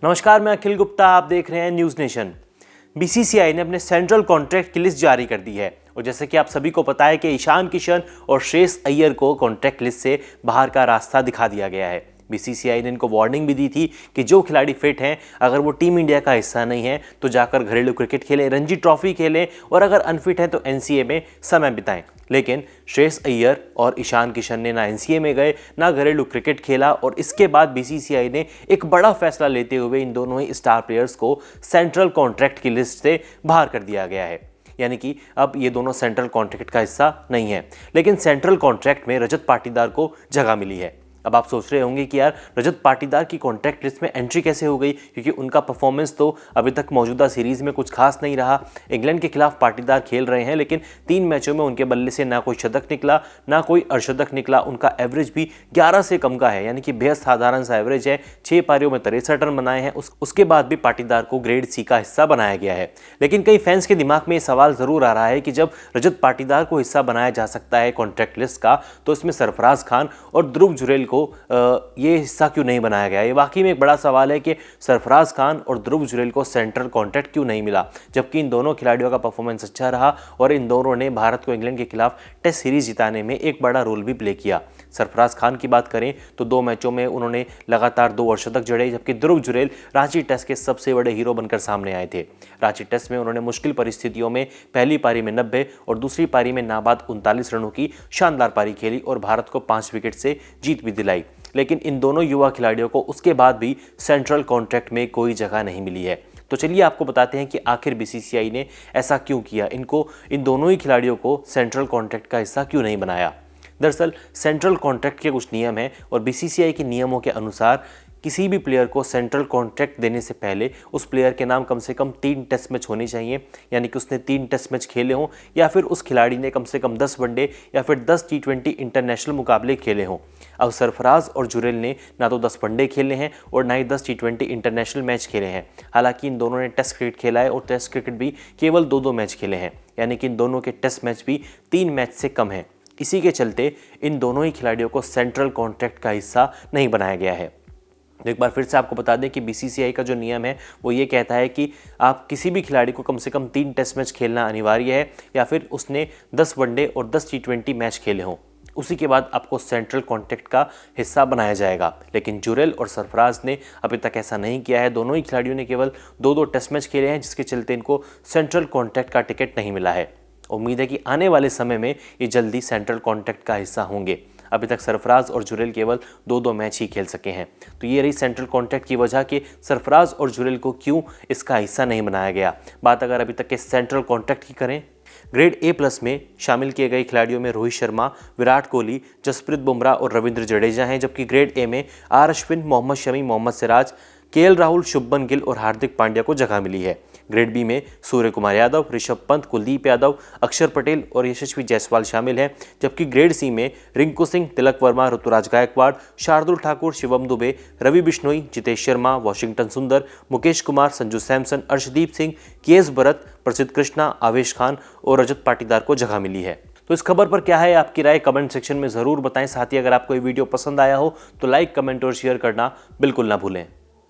नमस्कार, मैं अखिल गुप्ता। आप देख रहे हैं न्यूज़ नेशन। बीसीसीआई ने अपने सेंट्रल कॉन्ट्रैक्ट की लिस्ट जारी कर दी है और जैसे कि आप सभी को पता है कि ईशान किशन और श्रेयस अय्यर को कॉन्ट्रैक्ट लिस्ट से बाहर का रास्ता दिखा दिया गया है। बीसीसीआई ने इनको वार्निंग भी दी थी कि जो खिलाड़ी फिट हैं, अगर वो टीम इंडिया का हिस्सा नहीं है तो जाकर घरेलू क्रिकेट खेलें, रणजी ट्रॉफी खेलें और अगर अनफिट हैं तो एनसीए में समय बिताएं। लेकिन श्रेयस अय्यर और ईशान किशन ने ना एनसीए में गए ना घरेलू क्रिकेट खेला और इसके बाद बीसीसीआई ने एक बड़ा फैसला लेते हुए इन दोनों ही स्टार प्लेयर्स को सेंट्रल कॉन्ट्रैक्ट की लिस्ट से बाहर कर दिया गया है। यानी कि अब ये दोनों सेंट्रल कॉन्ट्रैक्ट का हिस्सा नहीं है। लेकिन सेंट्रल कॉन्ट्रैक्ट में रजत पाटीदार को जगह मिली है। अब आप सोच रहे होंगे कि यार रजत पाटीदार की कॉन्ट्रैक्ट लिस्ट में एंट्री कैसे हो गई, क्योंकि उनका परफॉर्मेंस तो अभी तक मौजूदा सीरीज में कुछ खास नहीं रहा। इंग्लैंड के खिलाफ पाटीदार खेल रहे हैं लेकिन 3 मैचों में उनके बल्ले से ना कोई शतक निकला ना कोई अर्धशतक निकला। उनका एवरेज भी 11 से कम का है, यानी कि बेहद साधारण सा एवरेज है। 6 पारियों में 63 रन बनाए हैं। उसके बाद भी पाटीदार को ग्रेड सी का हिस्सा बनाया गया है। लेकिन कई फैंस के दिमाग में ये सवाल जरूर आ रहा है कि जब रजत पाटीदार को हिस्सा बनाया जा सकता है कॉन्ट्रैक्ट लिस्ट का, तो इसमें सरफराज खान और ध्रुव जुरैल को ये हिस्सा क्यों नहीं बनाया गया। ये वाकई में एक बड़ा सवाल है कि सरफराज खान और ध्रुव जुरैल को सेंट्रल कॉन्ट्रैक्ट क्यों नहीं मिला, जबकि इन दोनों खिलाड़ियों का परफॉर्मेंस अच्छा रहा और इन दोनों ने भारत को इंग्लैंड के खिलाफ टेस्ट सीरीज जिताने में एक बड़ा रोल भी प्ले किया। सरफराज खान की बात करें तो 2 मैचों में उन्होंने लगातार 2 अर्धशतक जड़े, जबकि ध्रुव जुरैल रांची टेस्ट के सबसे बड़े हीरो बनकर सामने आए थे। रांची टेस्ट में उन्होंने मुश्किल परिस्थितियों में पहली पारी में 90 और दूसरी पारी में नाबाद 39 रनों की शानदार पारी खेली और भारत को 5 विकेट से जीत भी दिलाई। लेकिन इन दोनों युवा खिलाड़ियों को उसके बाद भी सेंट्रल कॉन्ट्रैक्ट में कोई जगह नहीं मिली है। तो चलिए आपको बताते हैं कि आखिर बीसीसीआई ने ऐसा क्यों किया, इन दोनों ही खिलाड़ियों को सेंट्रल कॉन्ट्रैक्ट का हिस्सा क्यों नहीं बनाया। दरअसल सेंट्रल कॉन्ट्रैक्ट के कुछ नियम हैं और बीसीसीआई के नियमों के अनुसार किसी भी प्लेयर को सेंट्रल कॉन्ट्रैक्ट देने से पहले उस प्लेयर के नाम कम से कम 3 टेस्ट मैच होने चाहिए, यानी कि उसने 3 टेस्ट मैच खेले हों या फिर उस खिलाड़ी ने कम से कम 10 वनडे या फिर 10 T20 इंटरनेशनल मुकाबले खेले हों। अब सरफराज और जुरैल ने ना तो 10 वनडे खेले हैं और ना ही 10 T20 इंटरनेशनल मैच खेले हैं। हालांकि इन दोनों ने टेस्ट क्रिकेट खेला है और टेस्ट क्रिकेट भी केवल 2-2 मैच खेले हैं, यानी कि इन दोनों के टेस्ट मैच भी 3 मैच से कम हैं। इसी के चलते इन दोनों ही खिलाड़ियों को सेंट्रल कॉन्ट्रैक्ट का हिस्सा नहीं बनाया गया है। एक बार फिर से आपको बता दें कि बीसीसीआई का जो नियम है वो ये कहता है कि आप किसी भी खिलाड़ी को कम से कम 3 टेस्ट मैच खेलना अनिवार्य है या फिर उसने 10 वनडे और 10 T20 मैच खेले हों, उसी के बाद आपको सेंट्रल कॉन्ट्रैक्ट का हिस्सा बनाया जाएगा। लेकिन जुरैल और सरफराज ने अभी तक ऐसा नहीं किया है। दोनों ही खिलाड़ियों ने केवल 2-2 टेस्ट मैच खेले हैं, जिसके चलते इनको सेंट्रल कॉन्ट्रैक्ट का टिकट नहीं मिला है। उम्मीद है कि आने वाले समय में ये जल्दी सेंट्रल कॉन्ट्रैक्ट का हिस्सा होंगे। अभी तक सरफराज और जुरैल केवल 2-2 मैच ही खेल सके हैं। तो ये रही सेंट्रल कॉन्ट्रैक्ट की वजह कि सरफराज और जुरैल को क्यों इसका हिस्सा नहीं बनाया गया। बात अगर अभी तक के सेंट्रल कॉन्ट्रैक्ट की करें, ग्रेड A+ में शामिल किए गए खिलाड़ियों में रोहित शर्मा, विराट कोहली, जसप्रीत बुमराह और रविंद्र जडेजा हैं, जबकि ग्रेड A में आर अश्विन, मोहम्मद शमी, मोहम्मद सिराज, केएल राहुल, शुभमन गिल और हार्दिक पांड्या को जगह मिली है। ग्रेड B में सूर्य कुमार यादव, ऋषभ पंत, कुलदीप यादव, अक्षर पटेल और यशस्वी जायसवाल शामिल हैं, जबकि ग्रेड C में रिंकू सिंह, तिलक वर्मा, ऋतुराज गायकवाड़, शार्दुल ठाकुर, शिवम दुबे, रवि बिश्नोई, जितेश शर्मा, वाशिंगटन सुंदर, मुकेश कुमार, संजू सैमसन, अर्शदीप सिंह, केएस भरत, प्रसिद्ध कृष्णा, आवेश खान और रजत पाटीदार को जगह मिली है। तो इस खबर पर क्या है आपकी राय, कमेंट सेक्शन में ज़रूर बताएं। साथ ही अगर आपको ये वीडियो पसंद आया हो तो लाइक, कमेंट और शेयर करना बिल्कुल ना भूलें।